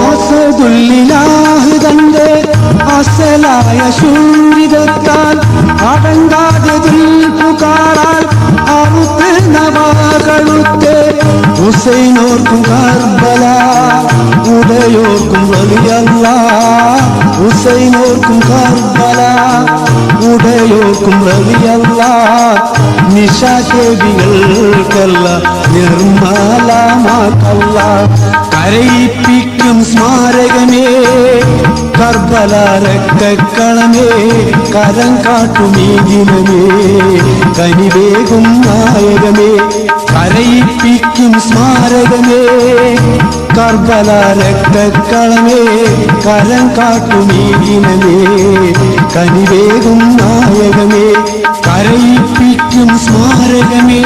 അസദുല്ലിലാഹ് തന്റെ അസലായ ശൂരിതത്താൽ അടങ്ങാതെ പുകാറാൽ അറുത്ത് നവാകളുത്തെ ഹുസൈനോർക്കും കർബല ഉടയോർക്കും റളിയല്ലാഹ് ഹുസൈനോർക്കും കർബല ഉടയോർക്കും റളിയല്ലാഹ് നിശാശേവികൾക്കല്ല നിർമ്മലമാക്കല്ല കരയിപ്പിക്കും സ്മാരകമേ കർബല രക്തക്കളമേ കരം കാട്ടുമീ ദിനമേ കനിവേകും നായകമേ കരയിപ്പിക്കും സ്മാരകമേ കർബല രക്തക്കളമേ കരം കാട്ടുമീ ദിനമേ കനിവേകും നായകമേ കരയിപ്പിക്കും സ്മാരകമേ.